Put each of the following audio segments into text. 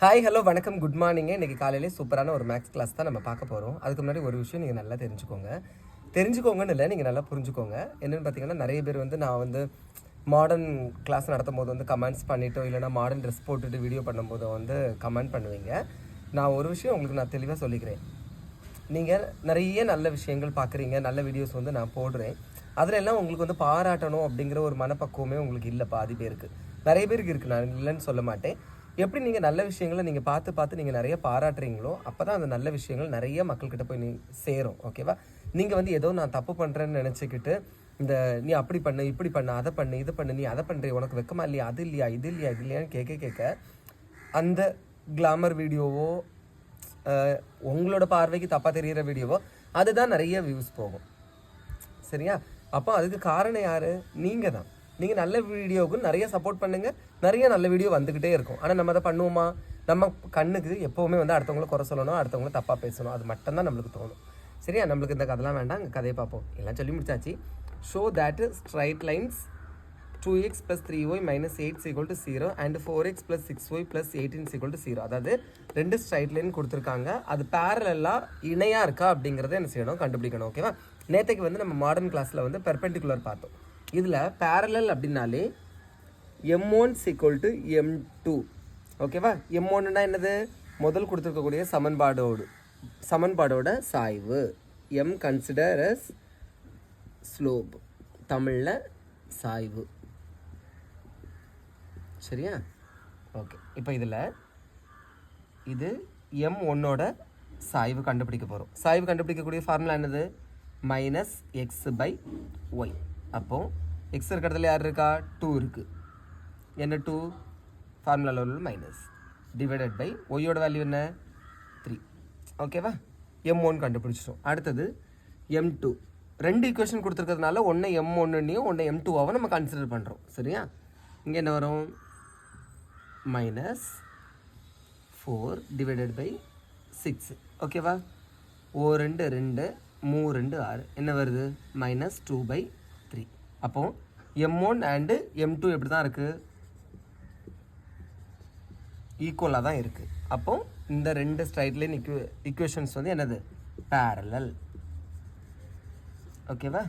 Hi hello வணக்கம் good morning. இன்றைக்கி காலையிலே சூப்பரான ஒரு மேக்ஸ் கிளாஸ் தான் நம்ம பார்க்க போகிறோம். அதுக்கு முன்னாடி ஒரு விஷயம் நீங்கள் நல்லா தெரிஞ்சுக்கோங்கன்னு இல்லை, நீங்கள் நல்லா புரிஞ்சுக்கோங்க. என்னென்னு பார்த்தீங்கன்னா, நிறைய பேர் நான் மாடர்ன் கிளாஸ் நடத்தும் போது கமெண்ட்ஸ் பண்ணிவிட்டோ இல்லைனா மாடர்ன் ட்ரெஸ் போட்டுட்டு வீடியோ பண்ணும்போது கமெண்ட் பண்ணுவீங்க. நான் ஒரு விஷயம் உங்களுக்கு நான் தெளிவாக சொல்லிக்கிறேன். நீங்கள் நிறைய நல்ல விஷயங்கள் பார்க்குறீங்க, நல்ல வீடியோஸ் நான் போடுறேன். அதில் எல்லாம் உங்களுக்கு பாராட்டணும் அப்படிங்கிற ஒரு மனப்பக்குவமே உங்களுக்கு இல்லை. பாதி பேருக்கு, நிறைய பேருக்கு இருக்குது, நான் இல்லைன்னு சொல்ல மாட்டேன். எப்படி நீங்கள் நல்ல விஷயங்களை நீங்கள் பார்த்து நீங்கள் நிறைய பாராட்டுறீங்களோ அப்போ தான் அந்த நல்ல விஷயங்கள் நிறைய மக்கள்கிட்ட போய் சேரும். ஓகேவா? நீங்கள் ஏதோ நான் தப்பு பண்ணுறேன்னு நினச்சிக்கிட்டு நீ அப்படி பண்ணு, இப்படி பண்ணு, அதை பண்ணு, இது பண்ணு, நீ அதை பண்ணுறீ, உனக்கு வெக்கமா இல்லையா, அது இல்லையா, இது இல்லையா, இது இல்லையான்னு கேட்க அந்த கிளாமர் வீடியோவோ உங்களோட பார்வைக்கு தப்பாக தெரிகிற வீடியோவோ அதுதான் நிறைய வியூஸ் போகும். சரியா? அப்போ அதுக்கு காரணம் யார்? நீங்கள் தான். நீங்கள் நல்ல வீடியோவுக்கு நிறைய சப்போர்ட் பண்ணுங்கள், நிறைய நல்ல வீடியோ வந்துக்கிட்டே இருக்கும். ஆனால் நம்ம அதை பண்ணுவோமா? நம்ம கண்ணுக்கு எப்போவுமே அடுத்தவங்கள குறை சொல்லணும், அடுத்தவங்கள தப்பாக பேசணும், அது மட்டும்தான் நம்மளுக்கு தோணும். சரியா? நம்மளுக்கு இந்த கதைலாம் வேண்டாம், அங்கே கதையை பார்ப்போம். எல்லாம் சொல்லி முடிச்சாச்சு. Show that straight lines 2x + 3y - 8 = 0 and 4x + 6y + 18 = 0. அதாவது ரெண்டு ஸ்ட்ரைட் லைன் கொடுத்துருக்காங்க, அது பேரலாக இணையாக இருக்கா அப்படிங்கிறத என்ன செய்யணும், கண்டுபிடிக்கணும். ஓகேவா? நேற்றுக்கு நம்ம மாடர்ன் கிளாஸில் பெர்பெண்டிகுலர் பார்த்தோம். இதில் பேரலல் அப்படின்னாலே m1 = m2. ஓகேவா? m1ன்னா என்னது? முதல் கொடுத்துருக்கக்கூடிய சமன்பாடோட சாய்வு. m கன்சிடர் as ஸ்லோப், தமிழில் சாய்வு. சரியா? ஓகே. இப்போ இது m1ஓட சாய்வு கண்டுபிடிக்க போகிறோம். சாய்வு கண்டுபிடிக்கக்கூடிய ஃபார்முலா என்னது? -x/y. அப்போது எக்ஸ் இருக்கிறதுல யார் இருக்கா? 2 இருக்குது. என்ன 2? ஃபார்முலாவில் உள்ள மைனஸ் டிவைடட் பை ஒய்யோட வேல்யூ என்ன? 3. ஓகேவா? m1 கண்டுபிடிச்சிட்டோம். அடுத்தது m2. ரெண்டு ஈக்குவேஷன் கொடுத்துருக்கிறதுனால ஒன்று m1னையும் ஒன்று m2வாகவும் நம்ம கன்சிடர் பண்ணுறோம். சரியா? இங்கே என்ன வரும்? -4 டிவைடட் பை 6. ஓகேவா? 2 2 3 2 6 என்ன வருது? -2/3. அப்போது m1 அண்டு m2 எப்படி தான் இருக்குது? ஈக்குவலாக தான் இருக்குது. அப்போது இந்த ரெண்டு ஸ்ட்ரைட் லைன் ஈக்குவேஷன்ஸ் என்னது? பேரலல். ஓகேவா?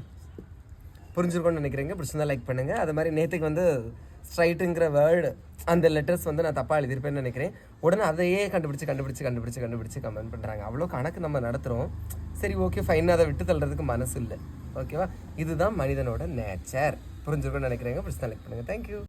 புரிஞ்சுருக்கோன்னு நினைக்கிறீங்க. பிடிச்சிருந்தா லைக் பண்ணுங்கள். அது மாதிரி நேற்றுக்கு ஸ்ட்ரைட்டுங்கிற வேர்டு அந்த லெட்டர்ஸ் நான் தப்பாக எழுதியிருப்பேன்னு நினைக்கிறேன். உடனே அதையே கண்டுபிடிச்சி கமெண்ட் பண்ணுறாங்க. அவ்வளோ கணக்கு நம்ம நடத்துகிறோம். சரி, ஓகே, ஃபைன். அதை விட்டு தள்ளுறதுக்கு மனசு இல்லை. ஓகேவா? இதுதான் மனிதனோட நேச்சர். புரிஞ்சுக்கணும்னு நினைக்கிறீங்க. பிடிச்சி லைக் பண்ணுங்கள். தேங்க்யூ.